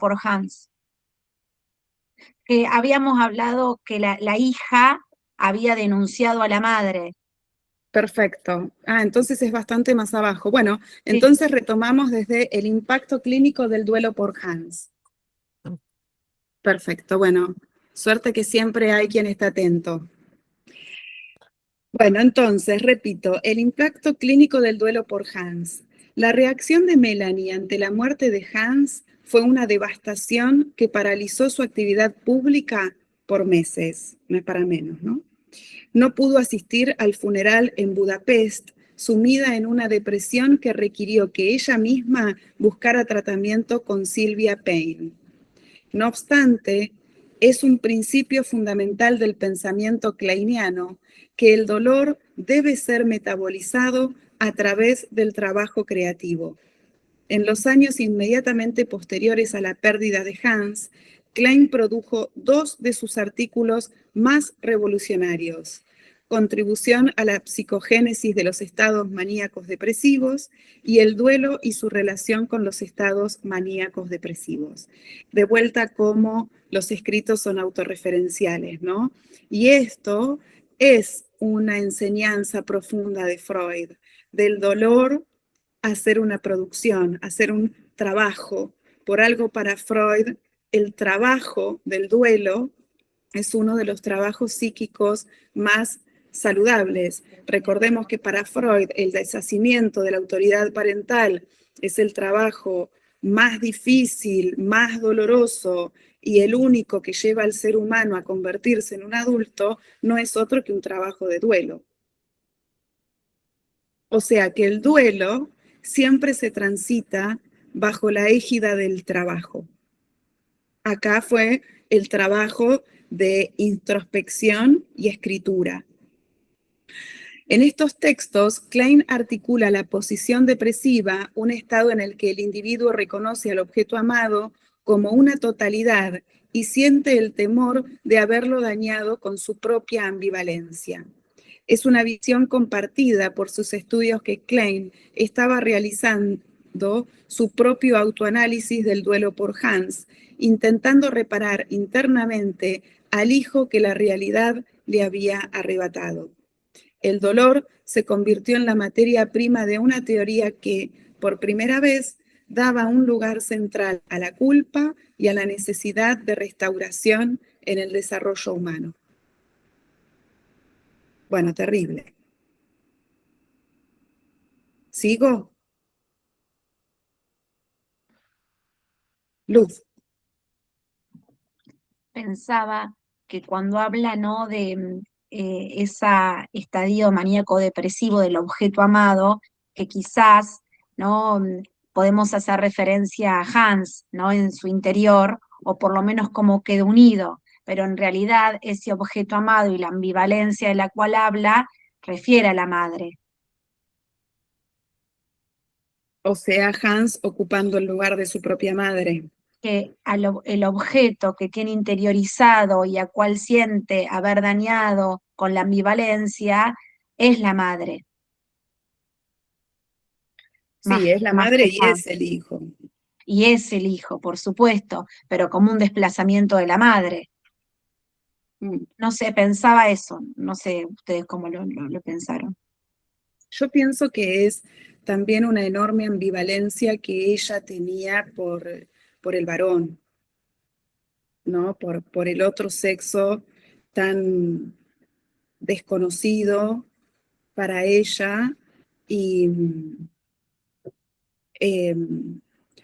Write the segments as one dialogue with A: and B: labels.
A: por Hans. Que habíamos hablado que la hija había denunciado a la madre.
B: Perfecto. Entonces es bastante más abajo. Bueno,
A: Sí.
B: entonces retomamos desde el impacto clínico del duelo por Hans. Perfecto, bueno, suerte que siempre hay quien está atento. Bueno, entonces, repito, el impacto clínico del duelo por Hans. La reacción de Melanie ante la muerte de Hans fue una devastación que paralizó su actividad pública por meses, no es para menos, ¿no? No pudo asistir al funeral en Budapest, sumida en una depresión que requirió que ella misma buscara tratamiento con Sylvia Payne. No obstante, es un principio fundamental del pensamiento kleiniano que el dolor debe ser metabolizado a través del trabajo creativo. En los años inmediatamente posteriores a la pérdida de Hans, Klein produjo dos de sus artículos más revolucionarios: Contribución a la psicogénesis de los estados maníacos depresivos y El duelo y su relación con los estados maníacos depresivos. De vuelta, como los escritos son autorreferenciales, ¿no? Y esto es una enseñanza profunda de Freud, del dolor hacer una producción, hacer un trabajo. Por algo para Freud, el trabajo del duelo es uno de los trabajos psíquicos más saludables. Recordemos que para Freud el deshacimiento de la autoridad parental es el trabajo más difícil, más doloroso y el único que lleva al ser humano a convertirse en un adulto, no es otro que un trabajo de duelo. O sea que el duelo siempre se transita bajo la égida del trabajo. Acá fue el trabajo de introspección y escritura. En estos textos, Klein articula la posición depresiva, un estado en el que el individuo reconoce al objeto amado como una totalidad y siente el temor de haberlo dañado con su propia ambivalencia. Es una visión compartida por sus estudios que Klein estaba realizando su propio autoanálisis del duelo por Hans, intentando reparar internamente al hijo que la realidad le había arrebatado. El dolor se convirtió en la materia prima de una teoría que, por primera vez, daba un lugar central a la culpa y a la necesidad de restauración en el desarrollo humano. Bueno, terrible. ¿Sigo? Luz.
A: Pensaba que cuando habla, ¿no?, de ese estadio maníaco depresivo del objeto amado, que quizás, ¿no?, podemos hacer referencia a Hans, ¿no?, en su interior, o por lo menos como queda unido, pero en realidad ese objeto amado y la ambivalencia de la cual habla refiere a la madre.
B: O sea, Hans ocupando el lugar de su propia madre.
A: Que el objeto que tiene interiorizado y a cual siente haber dañado con la ambivalencia es la madre,
B: Sí, es la
A: más
B: madre
A: que
B: y
A: Hans.
B: es el hijo.
A: Y es el hijo, por supuesto, pero como un desplazamiento de la madre.
B: Mm.
A: No sé, pensaba eso, no sé ustedes cómo lo pensaron.
B: Yo pienso que es también una enorme ambivalencia que ella tenía por el varón, ¿no? Por el otro sexo tan desconocido para ella y eh,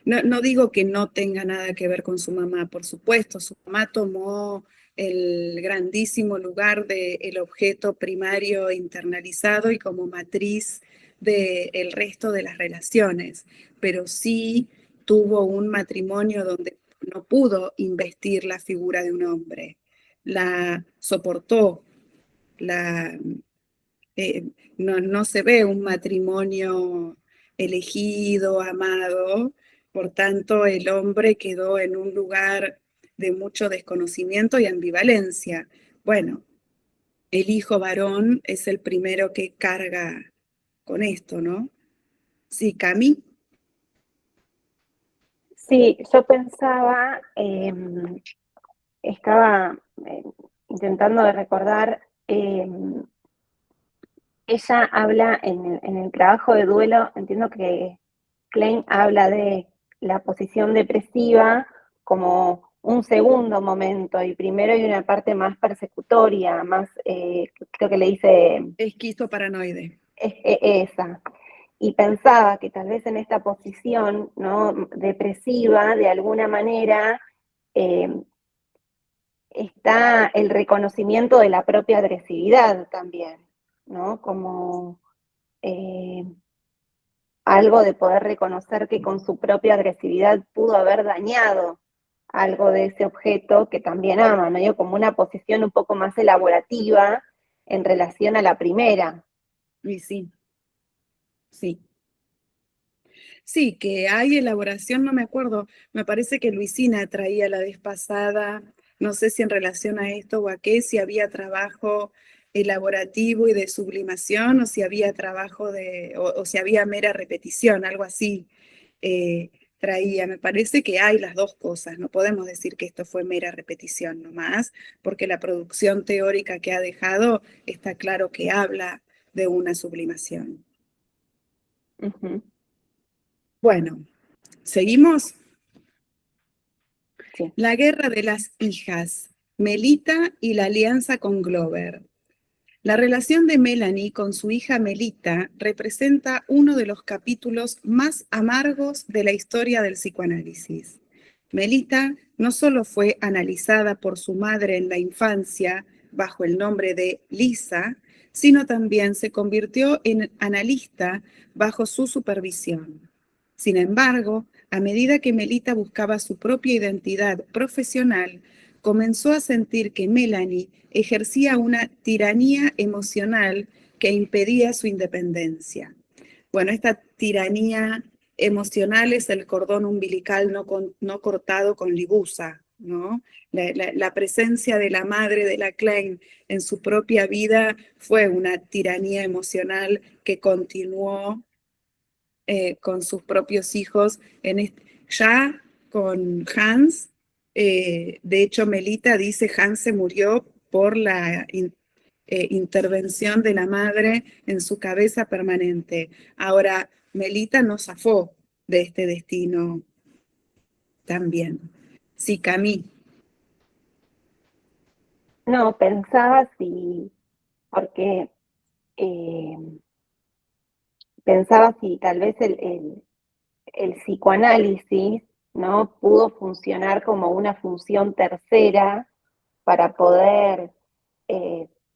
B: no digo que no tenga nada que ver con su mamá, por supuesto, su mamá tomó el grandísimo lugar del objeto primario internalizado y como matriz del resto de las relaciones, pero sí tuvo un matrimonio donde no pudo investir la figura de un hombre, la soportó, la, eh, no se ve un matrimonio elegido, amado, por tanto el hombre quedó en un lugar de mucho desconocimiento y ambivalencia. Bueno, el hijo varón es el primero que carga con esto, ¿no? Sí, Cami.
C: Sí, yo pensaba, estaba intentando de recordar, ella habla en el trabajo de duelo, entiendo que Klein habla de la posición depresiva como un segundo momento, y primero hay una parte más persecutoria, más, creo que le dice
B: Esquizoparanoide.
C: esa. Y pensaba que tal vez en esta posición, ¿no?, depresiva, de alguna manera, está el reconocimiento de la propia agresividad también, ¿no? Como algo de poder reconocer que con su propia agresividad pudo haber dañado algo de ese objeto que también ama, ¿no? Yo como una posición un poco más elaborativa en relación a la primera.
B: Y sí, sí. Sí, que hay elaboración, no me acuerdo, me parece que Luisina traía la vez pasada, no sé si en relación a esto o a qué, si había trabajo elaborativo y de sublimación o si había trabajo o si había mera repetición, algo así traía. Me parece que hay las dos cosas, no podemos decir que esto fue mera repetición nomás, porque la producción teórica que ha dejado está claro que habla de una sublimación.
C: Uh-huh.
B: Bueno, ¿seguimos?
C: Sí.
B: La guerra de las hijas, Melita y la alianza con Glover. La relación de Melanie con su hija Melita representa uno de los capítulos más amargos de la historia del psicoanálisis. Melita no solo fue analizada por su madre en la infancia bajo el nombre de Lisa, sino también se convirtió en analista bajo su supervisión. Sin embargo, a medida que Melita buscaba su propia identidad profesional, comenzó a sentir que Melanie ejercía una tiranía emocional que impedía su independencia. Bueno, esta tiranía emocional es el cordón umbilical no cortado con libusa, ¿no? La presencia de la madre de la Klein en su propia vida fue una tiranía emocional que continuó con sus propios hijos, ya con Hans. De hecho, Melita dice, Hans se murió por la intervención de la madre en su cabeza permanente. Ahora, Melita no zafó de este destino también. Sí, Camille.
C: No, pensaba si, porque eh, pensaba si tal vez el psicoanálisis, ¿no?, pudo funcionar como una función tercera para poder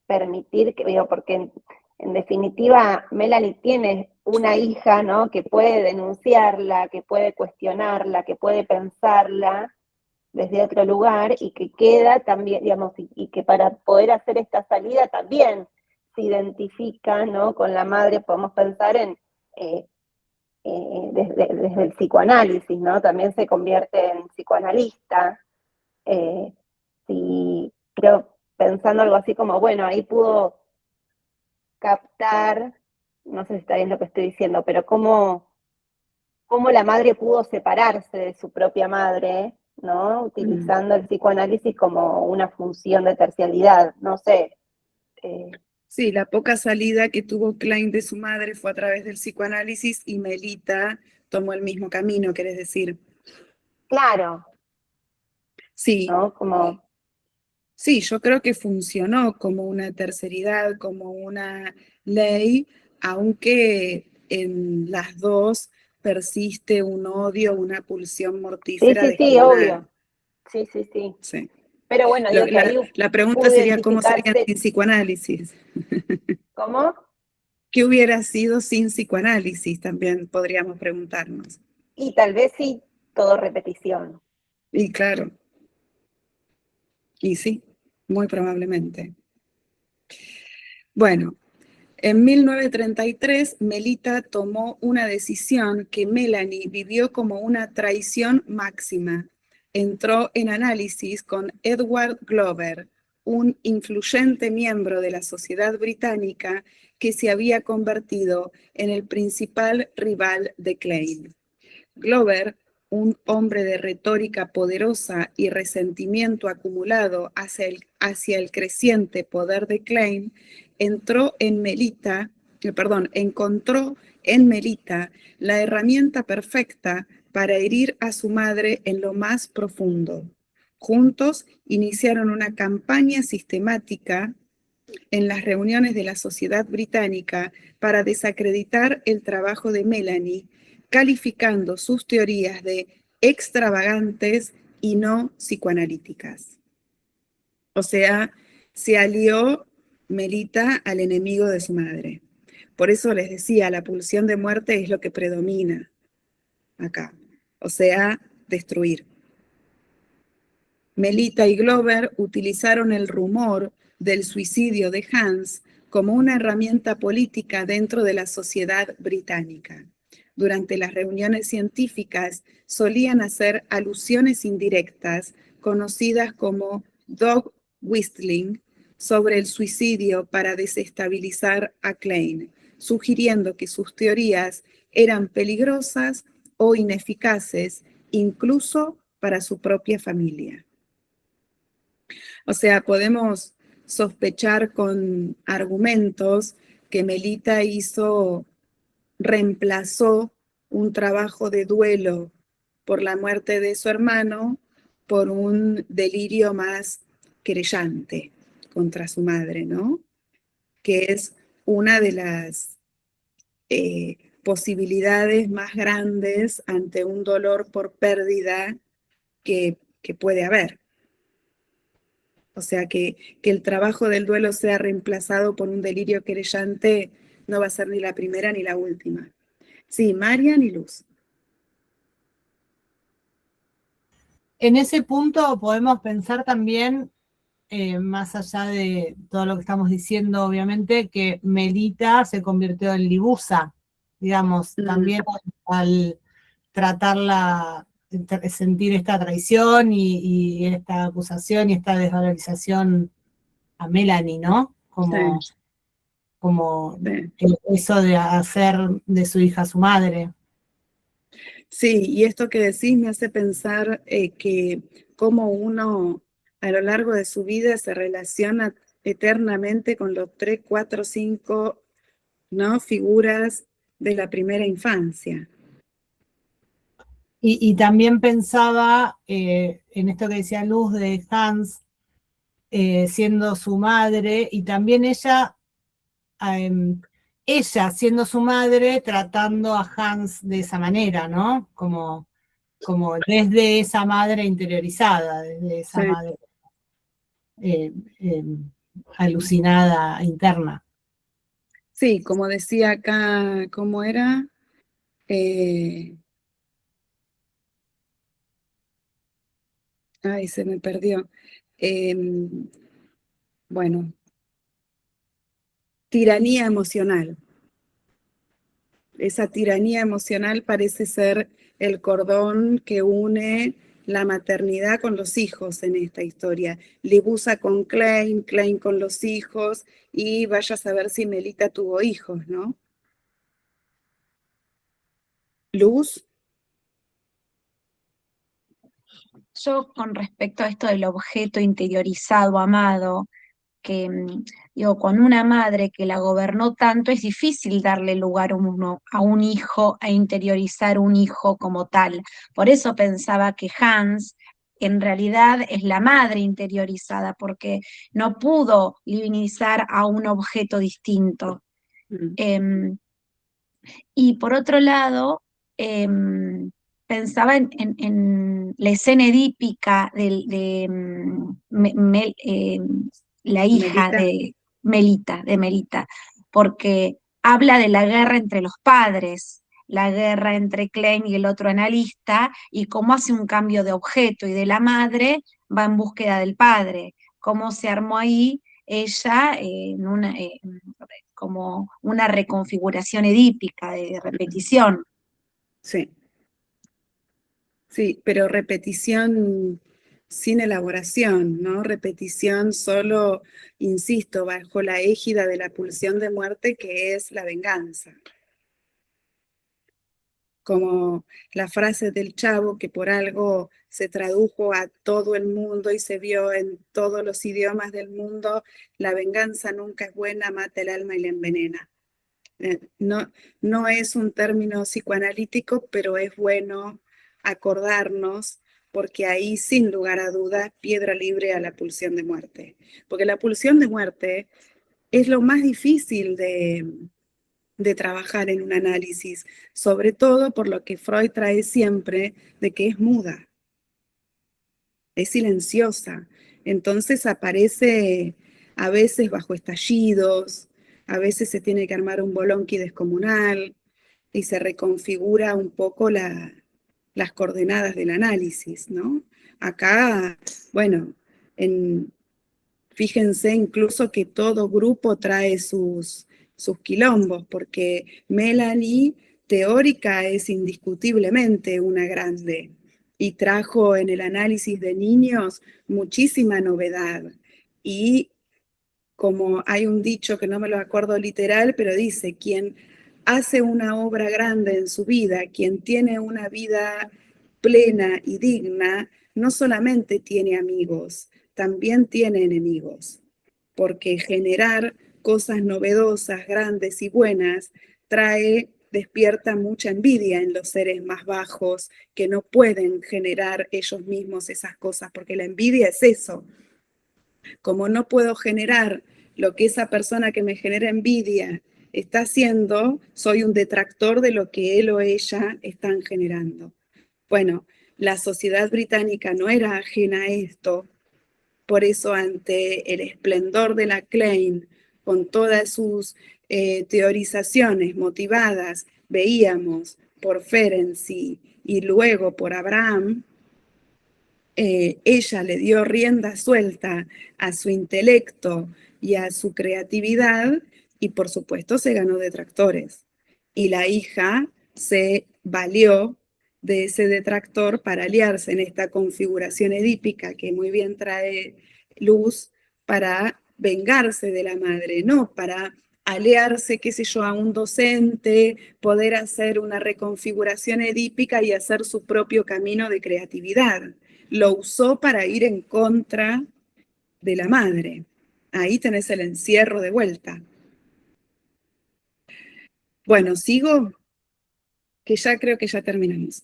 C: permitir que, digo, porque en definitiva Melanie tiene una hija, ¿no?, que puede denunciarla, que puede cuestionarla, que puede pensarla desde otro lugar, y que queda también, digamos, y que para poder hacer esta salida también se identifica, ¿no?, con la madre. Podemos pensar en desde el psicoanálisis, ¿no? También se convierte en psicoanalista. Sí, creo, pensando algo así como, bueno, ahí pudo captar, no sé si está bien lo que estoy diciendo, pero cómo la madre pudo separarse de su propia madre, ¿no? Utilizando el psicoanálisis como una función de tercialidad, no sé.
B: Sí, la poca salida que tuvo Klein de su madre fue a través del psicoanálisis y Melita tomó el mismo camino, querés decir.
C: Claro.
B: Sí.
C: ¿No? Como...
B: Sí, yo creo que funcionó como una terceridad, como una ley, aunque en las dos persiste un odio, una pulsión mortífera
C: Sí,
B: descomunal.
C: obvio. Sí.
B: Sí.
C: Pero bueno, digo que ahí
B: La pregunta
C: pudo
B: sería, ¿cómo sería
C: identificarse.
B: sin psicoanálisis?
C: ¿Cómo?
B: ¿Qué hubiera sido sin psicoanálisis? También podríamos preguntarnos.
C: Y tal vez sí, todo repetición.
B: Y claro, y sí, muy probablemente. Bueno, en 1933, Melita tomó una decisión que Melanie vivió como una traición máxima. Entró en análisis con Edward Glover, un influyente miembro de la sociedad británica que se había convertido en el principal rival de Klein. Glover, un hombre de retórica poderosa y resentimiento acumulado hacia el creciente poder de Klein, encontró en Melita la herramienta perfecta para herir a su madre en lo más profundo. Juntos iniciaron una campaña sistemática en las reuniones de la sociedad británica para desacreditar el trabajo de Melanie, calificando sus teorías de extravagantes y no psicoanalíticas. O sea, se alió Melita al enemigo de su madre. Por eso les decía, la pulsión de muerte es lo que predomina acá. O sea, destruir. Melita y Glover utilizaron el rumor del suicidio de Hans como una herramienta política dentro de la sociedad británica. Durante las reuniones científicas solían hacer alusiones indirectas, conocidas como dog whistling, sobre el suicidio para desestabilizar a Klein, sugiriendo que sus teorías eran peligrosas o ineficaces, incluso para su propia familia. O sea, podemos sospechar con argumentos que Melita reemplazó un trabajo de duelo por la muerte de su hermano por un delirio más querellante contra su madre, ¿no? Que es una de las posibilidades más grandes ante un dolor por pérdida que puede haber. O sea, que el trabajo del duelo sea reemplazado por un delirio querellante no va a ser ni la primera ni la última. Sí, Marian y Luz.
D: En ese punto podemos pensar también, más allá de todo lo que estamos diciendo, obviamente, que Melita se convirtió en Libusa, digamos, también al tratarla, sentir esta traición y esta acusación y esta desvalorización a Melanie, ¿no? Como eso de hacer de su hija su madre.
B: Sí, y esto que decís me hace pensar que cómo uno a lo largo de su vida se relaciona eternamente con los 3, 4, 5, ¿no? Figuras de la primera infancia.
D: Y también pensaba en esto que decía Luz de Hans siendo su madre, y también ella siendo su madre tratando a Hans de esa manera, ¿no? Como desde esa madre interiorizada, desde esa madre alucinada interna.
B: Sí, como decía acá, ¿cómo era? Ay, se me perdió. Bueno, tiranía emocional. Esa tiranía emocional parece ser el cordón que une la maternidad con los hijos en esta historia. Libusa con Klein, Klein con los hijos, y vaya a saber si Melita tuvo hijos, ¿no? Luz.
A: Yo con respecto a esto del objeto interiorizado, amado, que digo, con una madre que la gobernó tanto, es difícil darle lugar a un hijo, a interiorizar un hijo como tal. Por eso pensaba que Hans en realidad es la madre interiorizada, porque no pudo divinizar a un objeto distinto. Em, y por otro lado, pensaba en la escena edípica la hija
B: Melita.
A: De Melita, porque habla de la guerra entre los padres, la guerra entre Klein y el otro analista, y cómo hace un cambio de objeto, y de la madre va en búsqueda del padre, cómo se armó ahí ella como una reconfiguración edípica de repetición.
B: Sí. Sí, pero repetición sin elaboración, ¿no? Repetición solo, insisto, bajo la égida de la pulsión de muerte que es la venganza. como la frase del Chavo que por algo se tradujo a todo el mundo y se vio en todos los idiomas del mundo: la venganza nunca es buena, mata el alma y la envenena. No, no es un término psicoanalítico, pero es bueno acordarnos, porque ahí, sin lugar a dudas, piedra libre a la pulsión de muerte. Porque la pulsión de muerte es lo más difícil de trabajar en un análisis, sobre todo por lo que Freud trae siempre de que es muda, es silenciosa. Entonces aparece a veces bajo estallidos, a veces se tiene que armar un bolonqui descomunal y se reconfigura un poco las coordenadas del análisis, ¿no? Acá, bueno, fíjense incluso que todo grupo trae sus quilombos, porque Melanie, teórica, es indiscutiblemente una grande y trajo en el análisis de niños muchísima novedad. Y como hay un dicho que no me lo acuerdo literal, pero dice: quien hace una obra grande en su vida, quien tiene una vida plena y digna, no solamente tiene amigos, también tiene enemigos, porque generar cosas novedosas, grandes y buenas despierta mucha envidia en los seres más bajos, que no pueden generar ellos mismos esas cosas, porque la envidia es eso. Como no puedo generar lo que esa persona que me genera envidia está haciendo, soy un detractor de lo que él o ella están generando. Bueno, la sociedad británica no era ajena a esto, por eso ante el esplendor de la Klein, con todas sus teorizaciones motivadas, veíamos por Ferenczi y luego por Abraham, ella le dio rienda suelta a su intelecto y a su creatividad y por supuesto se ganó detractores. Y la hija se valió de ese detractor para aliarse en esta configuración edípica que muy bien trae Luz, para vengarse de la madre, no para aliarse, qué sé yo, a un docente, poder hacer una reconfiguración edípica y hacer su propio camino de creatividad. Lo usó para ir en contra de la madre. Ahí tenés el encierro de vuelta. Bueno, sigo, que ya creo que ya terminamos.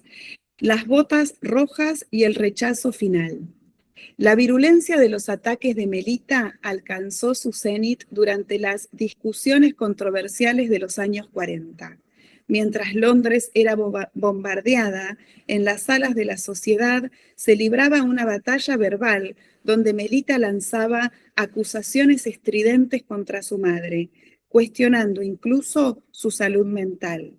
B: Las botas rojas y el rechazo final. La virulencia de los ataques de Melita alcanzó su cenit durante las discusiones controversiales de los años 40. Mientras Londres era bombardeada, en las salas de la sociedad se libraba una batalla verbal donde Melita lanzaba acusaciones estridentes contra su madre, cuestionando incluso su salud mental.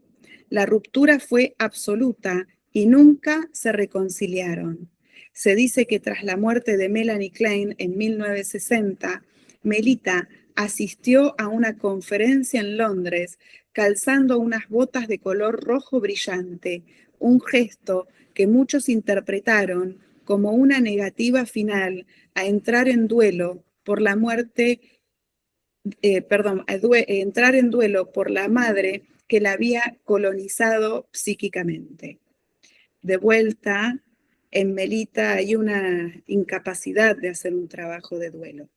B: La ruptura fue absoluta y nunca se reconciliaron. Se dice que tras la muerte de Melanie Klein en 1960, Melita asistió a una conferencia en Londres calzando unas botas de color rojo brillante, un gesto que muchos interpretaron como una negativa final a entrar en duelo por la muerte, entrar en duelo por la madre que la había colonizado psíquicamente. De vuelta, en Melita hay una incapacidad de hacer un trabajo de duelo,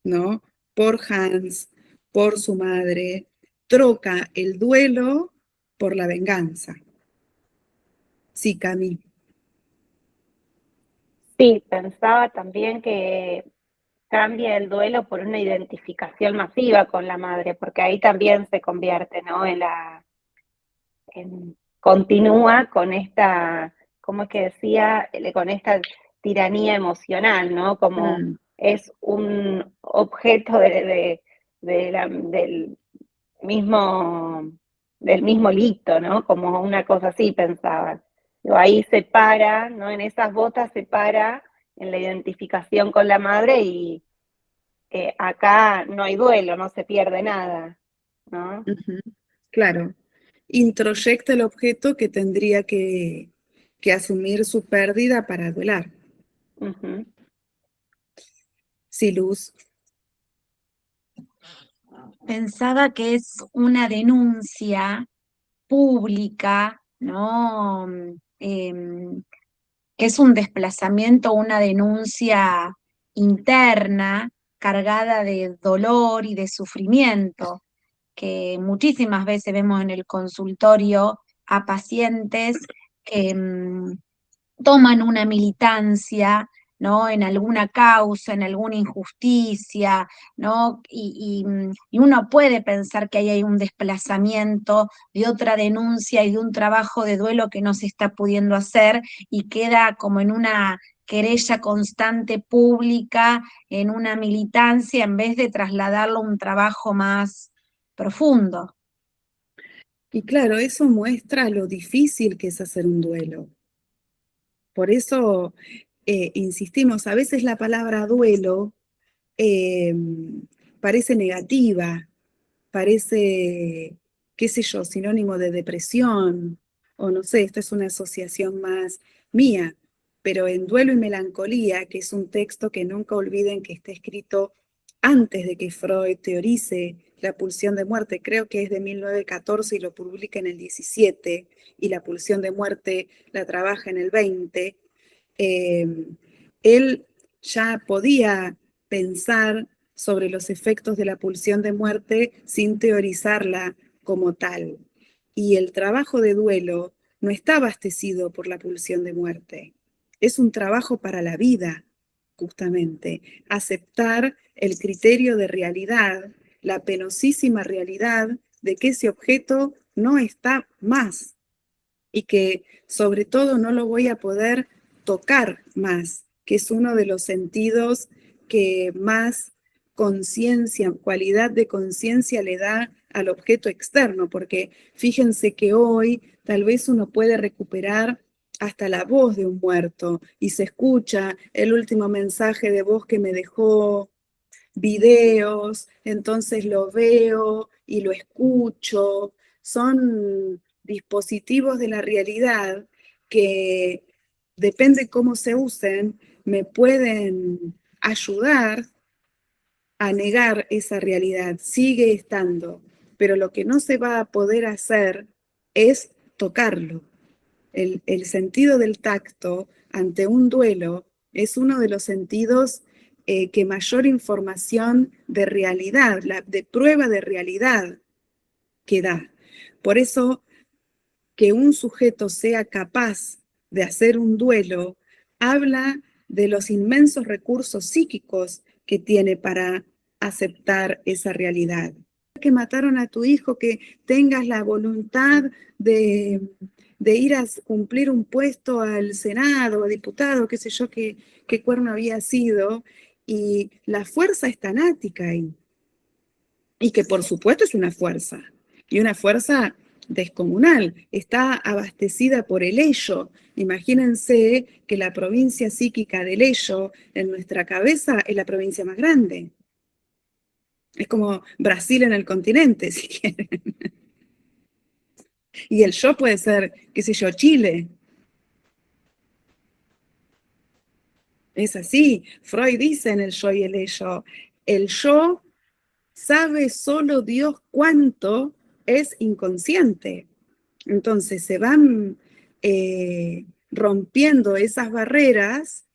B: ¿no? Por Hans, por su madre, troca el duelo por la venganza. Sí, Cami.
C: Sí, pensaba también que cambia el duelo por una identificación masiva con la madre, porque ahí también se convierte, ¿no? Continúa con esta, ¿cómo es que decía? Con esta tiranía emocional, ¿no? Como es un objeto del mismo lito, ¿no? Como una cosa así pensaba. Ahí se para, ¿no? En esas botas se para en la identificación con la madre y acá no hay duelo, no se pierde nada, ¿no?
B: Claro. Introyecta el objeto que tendría que asumir su pérdida para duelar. Sí, Luz.
A: Pensaba que es una denuncia pública, ¿no? Que es un desplazamiento, una denuncia interna cargada de dolor y de sufrimiento, que muchísimas veces vemos en el consultorio a pacientes que toman una militancia, ¿no? En alguna causa, en alguna injusticia, ¿no? Y uno puede pensar que ahí hay un desplazamiento de otra denuncia y de un trabajo de duelo que no se está pudiendo hacer y queda como en una querella constante pública, en una militancia, en vez de trasladarlo a un trabajo más profundo.
B: Y claro, eso muestra lo difícil que es hacer un duelo. Por eso insistimos, a veces la palabra duelo eh, parece negativa, parece, qué sé yo, sinónimo de depresión, o no sé, esta es una asociación más mía, pero en Duelo y Melancolía, que es un texto que nunca olviden que está escrito antes de que Freud teorice la pulsión de muerte, creo que es de 1914 y lo publica en el 17, y la pulsión de muerte la trabaja en el 20, él ya podía pensar sobre los efectos de la pulsión de muerte sin teorizarla como tal. Y el trabajo de duelo no está abastecido por la pulsión de muerte. Es un trabajo para la vida, justamente. Aceptar el criterio de realidad, la penosísima realidad de que ese objeto no está más y que sobre todo no lo voy a poder tocar más, que es uno de los sentidos que más conciencia, cualidad de conciencia le da al objeto externo, porque fíjense que hoy tal vez uno puede recuperar hasta la voz de un muerto y se escucha el último mensaje de voz que me dejó, videos, entonces lo veo y lo escucho. Son dispositivos de la realidad que, depende cómo se usen, me pueden ayudar a negar esa realidad. Sigue estando, pero lo que no se va a poder hacer es tocarlo. El sentido del tacto ante un duelo es uno de los sentidos que mayor información de realidad, de prueba de realidad que da. Por eso, que un sujeto sea capaz de hacer un duelo habla de los inmensos recursos psíquicos que tiene para aceptar esa realidad. Que mataron a tu hijo, que tengas la voluntad de ir a cumplir un puesto al Senado, a diputado, qué sé yo, qué cuerno había sido, y la fuerza es tanática ahí. Y que por supuesto es una fuerza, y una fuerza descomunal, está abastecida por el ello. Imagínense que la provincia psíquica del ello en nuestra cabeza es la provincia más grande. Es como Brasil en el continente, si quieren. Y el yo puede ser, qué sé yo, Chile. Es así. Freud dice en el yo y el yo sabe solo Dios cuánto es inconsciente. Entonces se van rompiendo esas barreras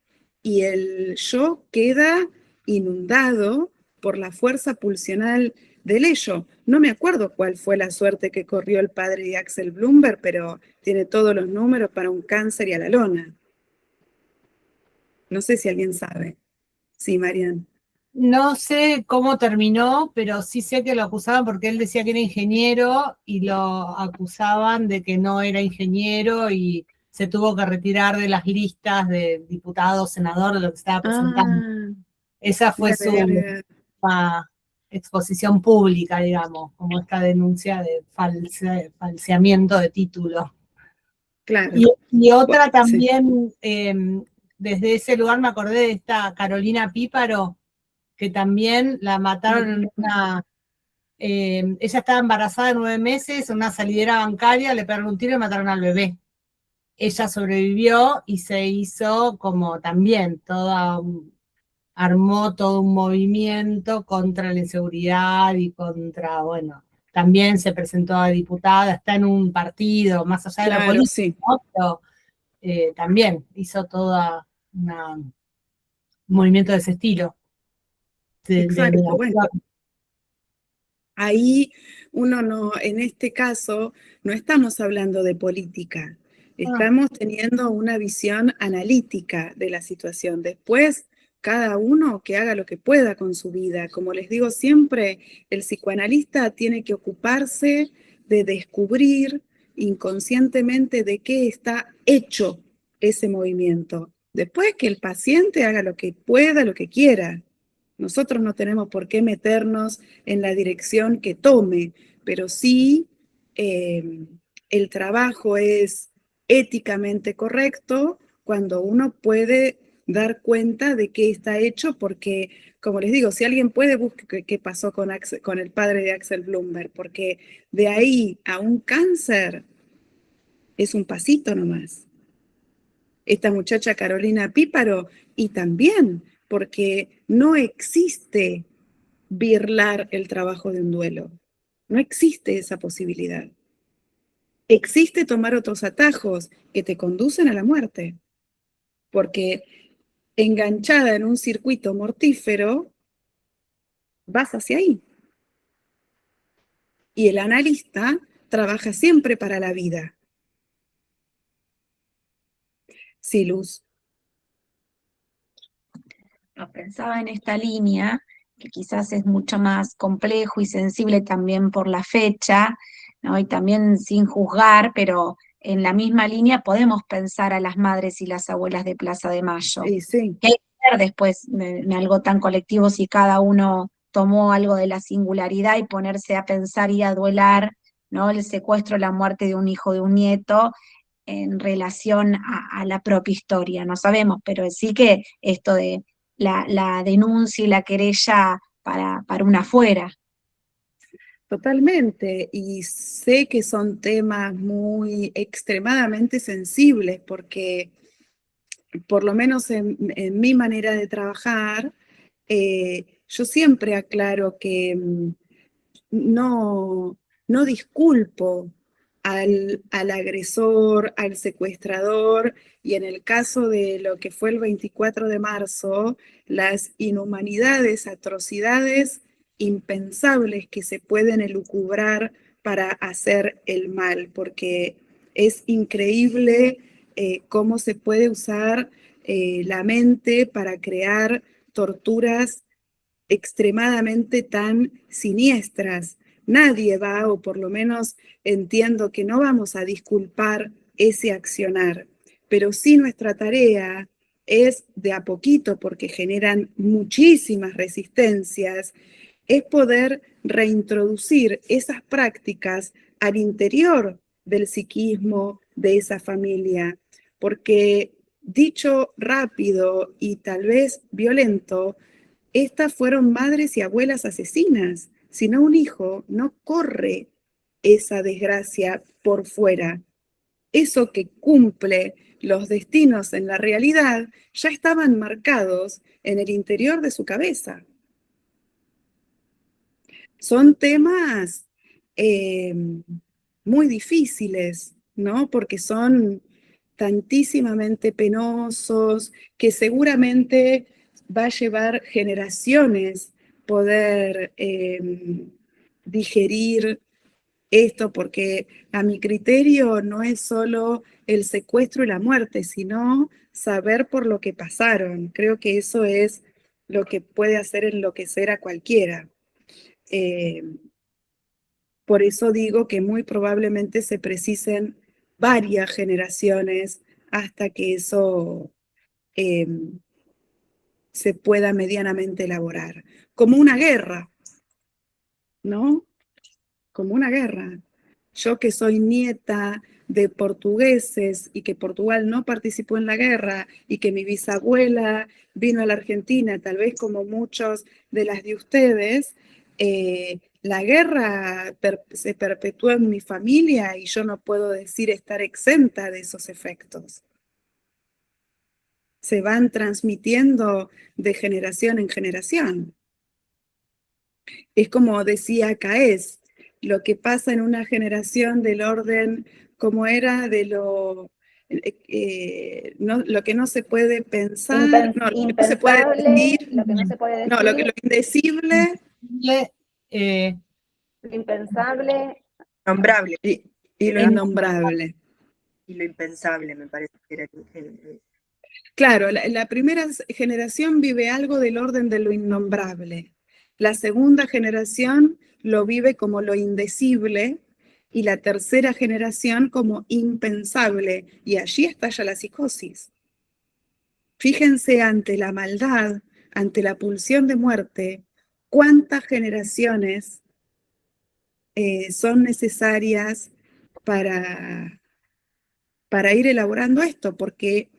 B: y el yo queda inundado por la fuerza pulsional del ello. No me acuerdo cuál fue la suerte que corrió el padre de Axel Bloomberg, pero tiene todos los números para un cáncer y a la lona. No sé si alguien sabe. Sí, Marian.
D: No sé cómo terminó, pero sí sé que lo acusaban porque él decía que era ingeniero y lo acusaban de que no era ingeniero y se tuvo que retirar de las listas de diputados, senador, de lo que estaba presentando. Esa fue su exposición pública, digamos, como esta denuncia de falseamiento de título.
B: Claro.
D: Y otra también, desde ese lugar me acordé de esta Carolina Píparo, que también la mataron en una... ella estaba embarazada de 9 meses, en una salidera bancaria, le pegaron un tiro y mataron al bebé. Ella sobrevivió y se hizo como también toda armó todo un movimiento contra la inseguridad y contra, bueno, también se presentó a diputada, está en un partido, más allá de lo
B: Claro,
D: político,
B: sí,
D: ¿no? Pero también hizo todo un movimiento de ese estilo, de
B: exacto. Bueno,
D: acción.
B: ahí uno no, en este caso, no estamos hablando de política,
D: Ah,
B: estamos teniendo una visión analítica de la situación. Después, cada uno que haga lo que pueda con su vida. Como les digo siempre, el psicoanalista tiene que ocuparse de descubrir inconscientemente de qué está hecho ese movimiento. Después que el paciente haga lo que pueda, lo que quiera. Nosotros no tenemos por qué meternos en la dirección que tome, pero sí el trabajo es éticamente correcto cuando uno puede dar cuenta de qué está hecho, porque, como les digo, si alguien puede, busque qué pasó con el padre de Axel Bloomberg, porque de ahí a un cáncer es un pasito nomás. Esta muchacha Carolina Píparo, y también porque no existe birlar el trabajo de un duelo. No existe esa posibilidad. Existe tomar otros atajos que te conducen a la muerte, porque enganchada en un circuito mortífero, vas hacia ahí. Y el analista trabaja siempre para la vida. Sí, Luz.
A: No, pensaba en esta línea, que quizás es mucho más complejo y sensible también por la fecha, ¿no? Y también sin juzgar, pero en la misma línea podemos pensar a las madres y las abuelas de Plaza de Mayo.
B: Y sí,
A: ¿Qué hay que hacer después en algo tan colectivo si cada uno tomó algo de la singularidad y ponerse a pensar y a duelar, ¿no? El secuestro, la muerte de un hijo, de un nieto, en relación a la propia historia? No sabemos, pero sí que esto de la denuncia y la querella para una afuera.
B: totalmente. Y sé que son temas muy extremadamente sensibles porque por lo menos en mi manera de trabajar, yo siempre aclaro que no, no disculpo al agresor, al secuestrador, y en el caso de lo que fue el 24 de marzo, las inhumanidades, atrocidades impensables que se pueden elucubrar para hacer el mal, porque es increíble cómo se puede usar la mente para crear torturas extremadamente tan siniestras. Nadie va, o por lo menos entiendo que no vamos a disculpar ese accionar, pero sí nuestra tarea es de a poquito, porque generan muchísimas resistencias, es poder reintroducir esas prácticas al interior del psiquismo de esa familia, porque dicho rápido y tal vez violento, estas fueron madres y abuelas asesinas. Si no, un hijo no corre esa desgracia por fuera. Eso que cumple los destinos en la realidad ya estaban marcados en el interior de su cabeza. Son temas eh, muy difíciles, ¿no? Porque son tantísimamente penosos que seguramente va a llevar generaciones poder digerir esto, porque a mi criterio no es solo el secuestro y la muerte, sino saber por lo que pasaron. Creo que eso es lo que puede hacer enloquecer a cualquiera. Eh, por eso digo que muy probablemente se precisen varias generaciones hasta que eso eh, se pueda medianamente elaborar. Como una guerra, ¿no? Como una guerra. Yo que soy nieta de portugueses y que Portugal no participó en la guerra y que mi bisabuela vino a la Argentina, tal vez como muchos de las de ustedes, la guerra se perpetuó en mi familia y yo no puedo decir estar exenta de esos efectos. se van transmitiendo de generación en generación. Es como decía Caes, lo que pasa en una generación del orden, como era de lo que no se puede pensar, no, lo que no se puede decir,
C: lo que no se puede decir,
B: no, lo indecible,
C: lo impensable,
E: Nombrable.
B: y lo innombrable.
E: Y lo impensable, me parece que era
B: Claro, la primera generación vive algo del orden de lo innombrable. La segunda generación lo vive como lo indecible y la tercera generación como impensable. Y allí estalla la psicosis. Fíjense ante la maldad, ante la pulsión de muerte, cuántas generaciones son necesarias para ir elaborando esto, porque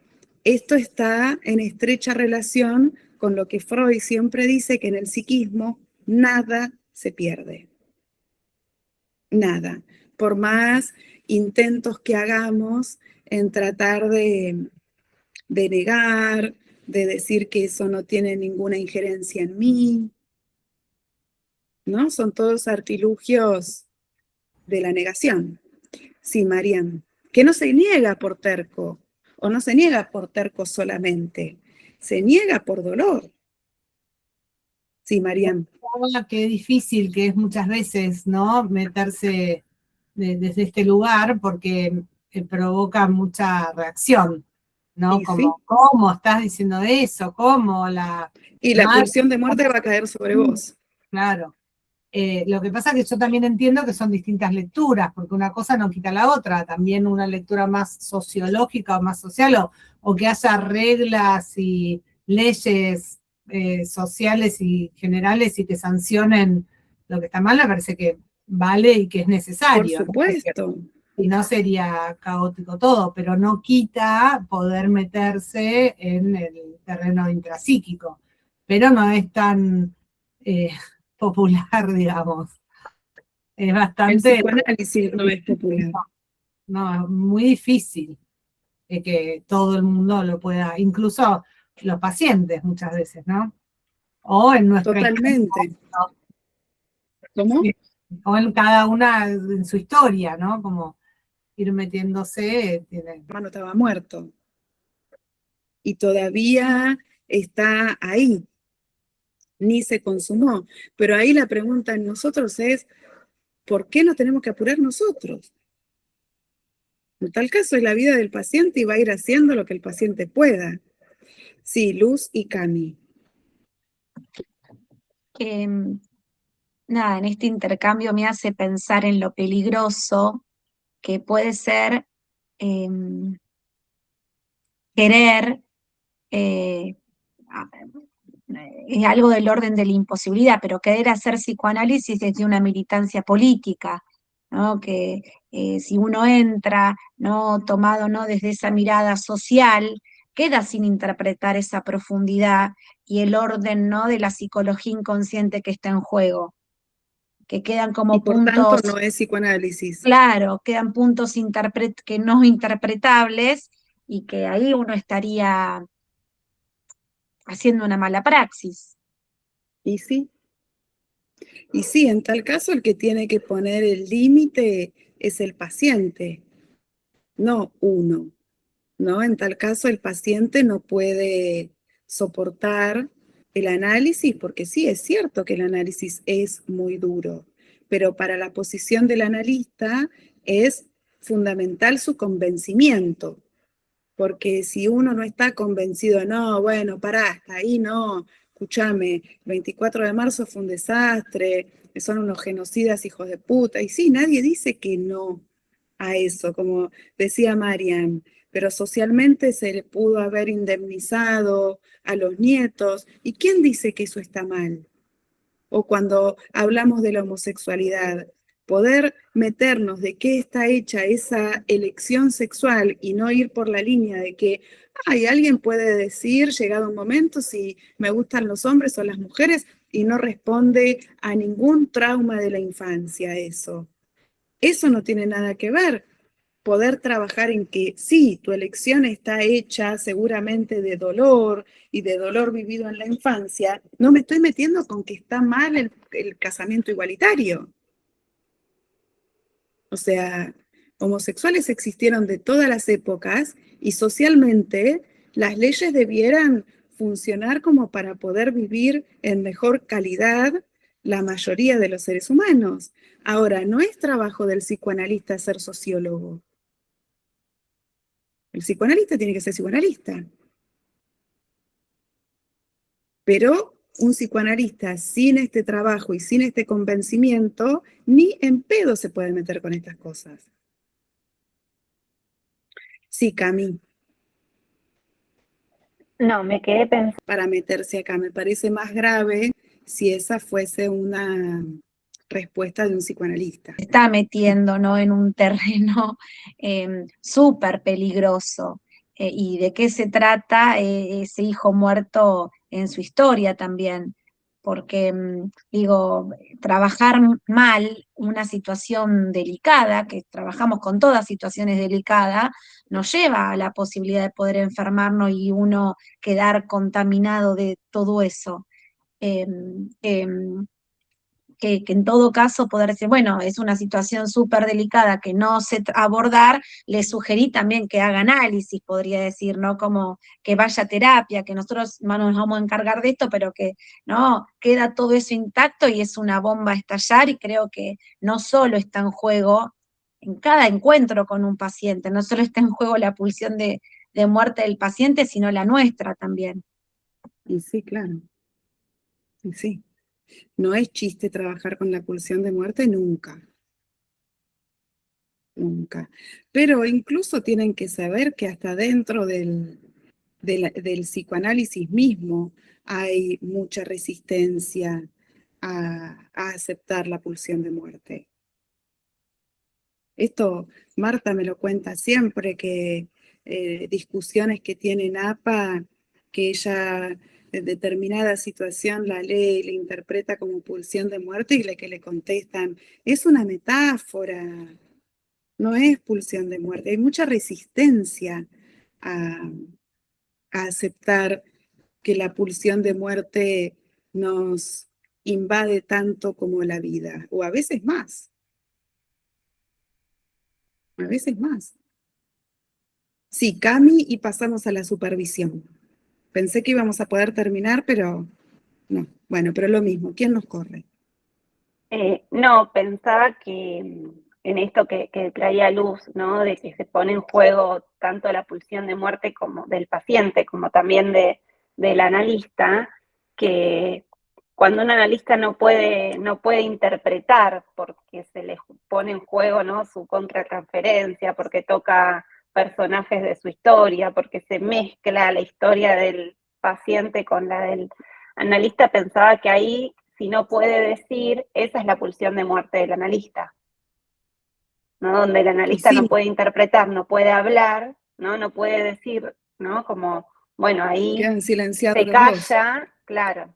B: esto está en estrecha relación con lo que Freud siempre dice, que en el psiquismo nada se pierde. Nada. Por más intentos que hagamos en tratar de negar, de decir que eso no tiene ninguna injerencia en mí, ¿no? Son todos artilugios de la negación. Sí, Mariam, que no se niega por terco, o no se niega por terco solamente, se niega por dolor. Sí, Mariam.
D: Qué difícil que es muchas veces, ¿no? Meterse desde este lugar porque provoca mucha reacción, ¿no?
B: Y
D: Como,
B: sí.
D: ¿cómo estás diciendo eso? ¿Cómo
B: Y la pulsión de muerte va a caer sobre vos.
D: Claro. Lo que pasa es que yo también entiendo que son distintas lecturas, porque una cosa no quita la otra, también una lectura más sociológica o más social, o que haya reglas y leyes sociales y generales y que sancionen lo que está mal, me parece que vale y que es necesario.
B: Por supuesto.
D: Y no sería caótico todo, pero no quita poder meterse en el terreno intrapsíquico, pero no es tan popular, digamos. Es
B: El
D: bastante...
B: psicoanálisis no es popular.
D: No, es muy difícil que todo el mundo lo pueda, incluso los pacientes muchas veces, ¿no? O en nuestra...
B: Totalmente. ¿Cómo?
D: O en cada una en su historia, ¿no? Como ir metiéndose.
B: Mi hermano estaba muerto. Y todavía está ahí. Ni se consumó. Pero ahí la pregunta en nosotros es, ¿por qué no tenemos que apurar nosotros? En tal caso es la vida del paciente y va a ir haciendo lo que el paciente pueda. Sí, Luz y Cami.
A: Nada, en este intercambio me hace pensar en lo peligroso que puede ser querer, a- es algo del orden de la imposibilidad, pero querer hacer psicoanálisis desde una militancia política, ¿no? Que si uno entra, ¿no? Tomado, ¿no? Desde esa mirada social, queda sin interpretar esa profundidad y el orden, ¿no? De la psicología inconsciente que está en juego, que quedan
B: Y
A: como
B: por tanto
A: puntos,
B: no es psicoanálisis.
A: claro, quedan puntos que no interpretables y que ahí uno estaría haciendo una mala praxis.
B: Y sí. Y sí, en tal caso el que tiene que poner el límite es el paciente, no uno, ¿no? En tal caso el paciente no puede soportar el análisis, porque sí, es cierto que el análisis es muy duro, pero para la posición del analista es fundamental su convencimiento, porque si uno no está convencido, no, bueno, pará, hasta ahí no, escúchame, el 24 de marzo fue un desastre, son unos genocidas hijos de puta, y sí, nadie dice que no a eso, como decía Marian, pero socialmente se le pudo haber indemnizado a los nietos, ¿y quién dice que eso está mal? O cuando hablamos de la homosexualidad, poder meternos de qué está hecha esa elección sexual y no ir por la línea de que alguien puede decir, llegado un momento, si me gustan los hombres o las mujeres, y no responde a ningún trauma de la infancia eso. Eso no tiene nada que ver poder trabajar en que sí, tu elección está hecha seguramente de dolor y de dolor vivido en la infancia, no me estoy metiendo con que está mal el casamiento igualitario. O sea, homosexuales existieron de todas las épocas y socialmente las leyes debieran funcionar como para poder vivir en mejor calidad la mayoría de los seres humanos. Ahora, no es trabajo del psicoanalista ser sociólogo. El psicoanalista tiene que ser psicoanalista. Pero un psicoanalista sin este trabajo y sin este convencimiento, ni en pedo se puede meter con estas cosas. Sí, Cami,
C: No, me quedé pensando.
B: para meterse acá. Me parece más grave si esa fuese una respuesta de un psicoanalista.
A: Está metiendo, ¿no?, en un terreno súper peligroso. ¿Y de qué se trata ese hijo muerto en su historia también? Porque, digo, trabajar mal una situación delicada, que trabajamos con todas situaciones delicadas, nos lleva a la posibilidad de poder enfermarnos y uno quedar contaminado de todo eso. Em, em, que en todo caso poder decir, bueno, es una situación súper delicada que no sé abordar, le sugerí también que haga análisis, podría decir, ¿no? Como que vaya a terapia, que nosotros no nos vamos a encargar de esto, pero que, ¿no? Queda todo eso intacto y es una bomba a estallar y creo que no solo está en juego en cada encuentro con un paciente, no solo está en juego la pulsión de muerte del paciente, sino la nuestra también.
B: Y sí, claro. Y sí. No es chiste trabajar con la pulsión de muerte nunca. Nunca. Pero incluso tienen que saber que hasta dentro del psicoanálisis mismo hay mucha resistencia a aceptar la pulsión de muerte. Esto Marta me lo cuenta siempre, que discusiones que tiene en APA, que ella en determinada situación la lee y la interpreta como pulsión de muerte y que le contestan, es una metáfora, no es pulsión de muerte. Hay mucha resistencia a, a aceptar que la pulsión de muerte nos invade tanto como la vida, o a veces más, a veces más. Sí, Cami, y pasamos a la supervisión. Pensé que íbamos a poder terminar, pero no. Bueno, pero lo mismo, ¿quién nos corre?
C: No, pensaba que en esto que traía luz, ¿no? De que se pone en juego tanto la pulsión de muerte como del paciente, como también del analista, que cuando un analista no puede interpretar porque se le pone en juego, ¿no?, su contratransferencia, porque toca personajes de su historia, porque se mezcla la historia del paciente con la del analista, pensaba que ahí, si no puede decir, esa es la pulsión de muerte del analista, ¿no? Donde el
B: Y
C: analista no
B: sí,
C: puede interpretar, no puede hablar, ¿no? No puede decir, ¿no? Como, bueno, ahí
B: quedan silenciados
C: se
B: los dos.
C: calla, claro.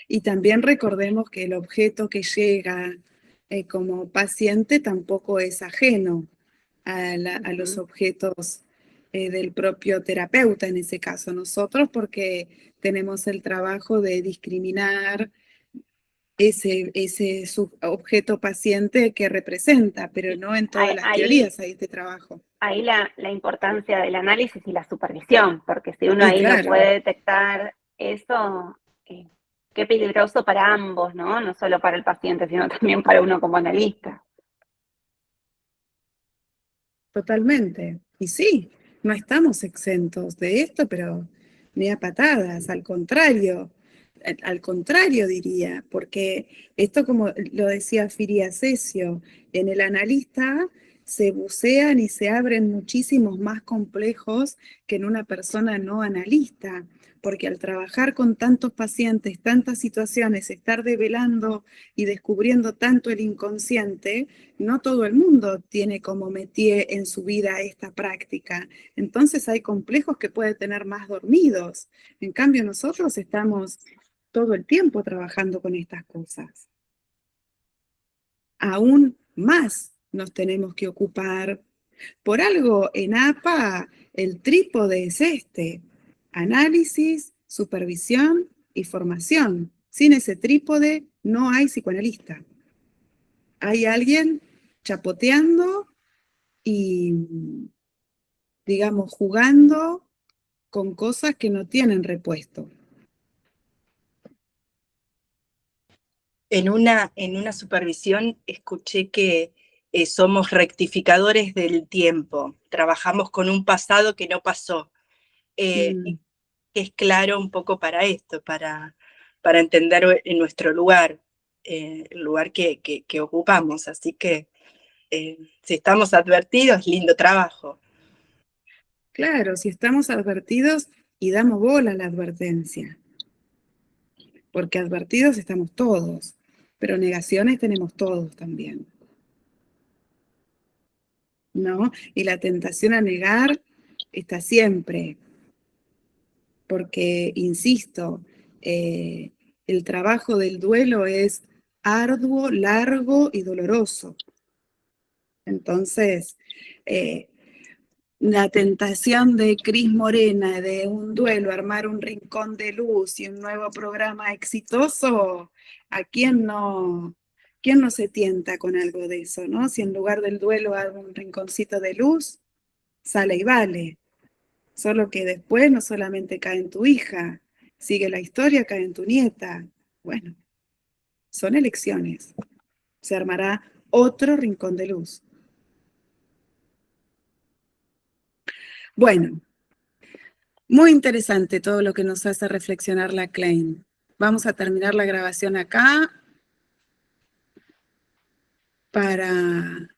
B: Y también recordemos que el objeto que llega como paciente tampoco es ajeno a los objetos del propio terapeuta, en ese caso nosotros, porque tenemos el trabajo de discriminar ese objeto paciente que representa, pero no en todas las
C: Ahí,
B: teorías hay este trabajo.
C: ahí la importancia del análisis y la supervisión, porque si uno
B: Y
C: ahí no
B: claro,
C: puede detectar eso, qué peligroso para ambos, ¿no? No solo para el paciente, sino también para uno como analista.
B: totalmente. Y sí, no estamos exentos de esto, pero ni a patadas, al contrario diría, porque esto, como lo decía Firia Cesio, en el analista se bucean y se abren muchísimos más complejos que en una persona no analista, porque al trabajar con tantos pacientes, tantas situaciones, estar develando y descubriendo tanto el inconsciente, no todo el mundo tiene como métier en su vida esta práctica. Entonces hay complejos que puede tener más dormidos. En cambio, nosotros estamos todo el tiempo trabajando con estas cosas. Aún más nos tenemos que ocupar. Por algo en APA el trípode es este: análisis, supervisión y formación. Sin ese trípode no hay psicoanalista. Hay alguien chapoteando y, digamos, jugando con cosas que no tienen repuesto.
E: En una supervisión escuché que somos rectificadores del tiempo, trabajamos con un pasado que no pasó, y que es claro un poco para esto, para entender en nuestro lugar, el lugar que ocupamos. Así que si estamos advertidos, lindo trabajo.
B: Claro, si estamos advertidos y damos bola a la advertencia. Porque advertidos estamos todos, pero negaciones tenemos todos también, ¿no? Y la tentación a negar está siempre, porque, insisto, el trabajo del duelo es arduo, largo y doloroso. Entonces, la tentación de Cris Morena, de un duelo, armar un rincón de luz y un nuevo programa exitoso, ¿a quién no se tienta con algo de eso, no? Si en lugar del duelo hago un rinconcito de luz, sale y vale. Solo que después no solamente cae en tu hija, sigue la historia, cae en tu nieta. Bueno, son elecciones. Se armará otro rincón de luz. Bueno, muy interesante todo lo que nos hace reflexionar la Klein. Vamos a terminar la grabación acá para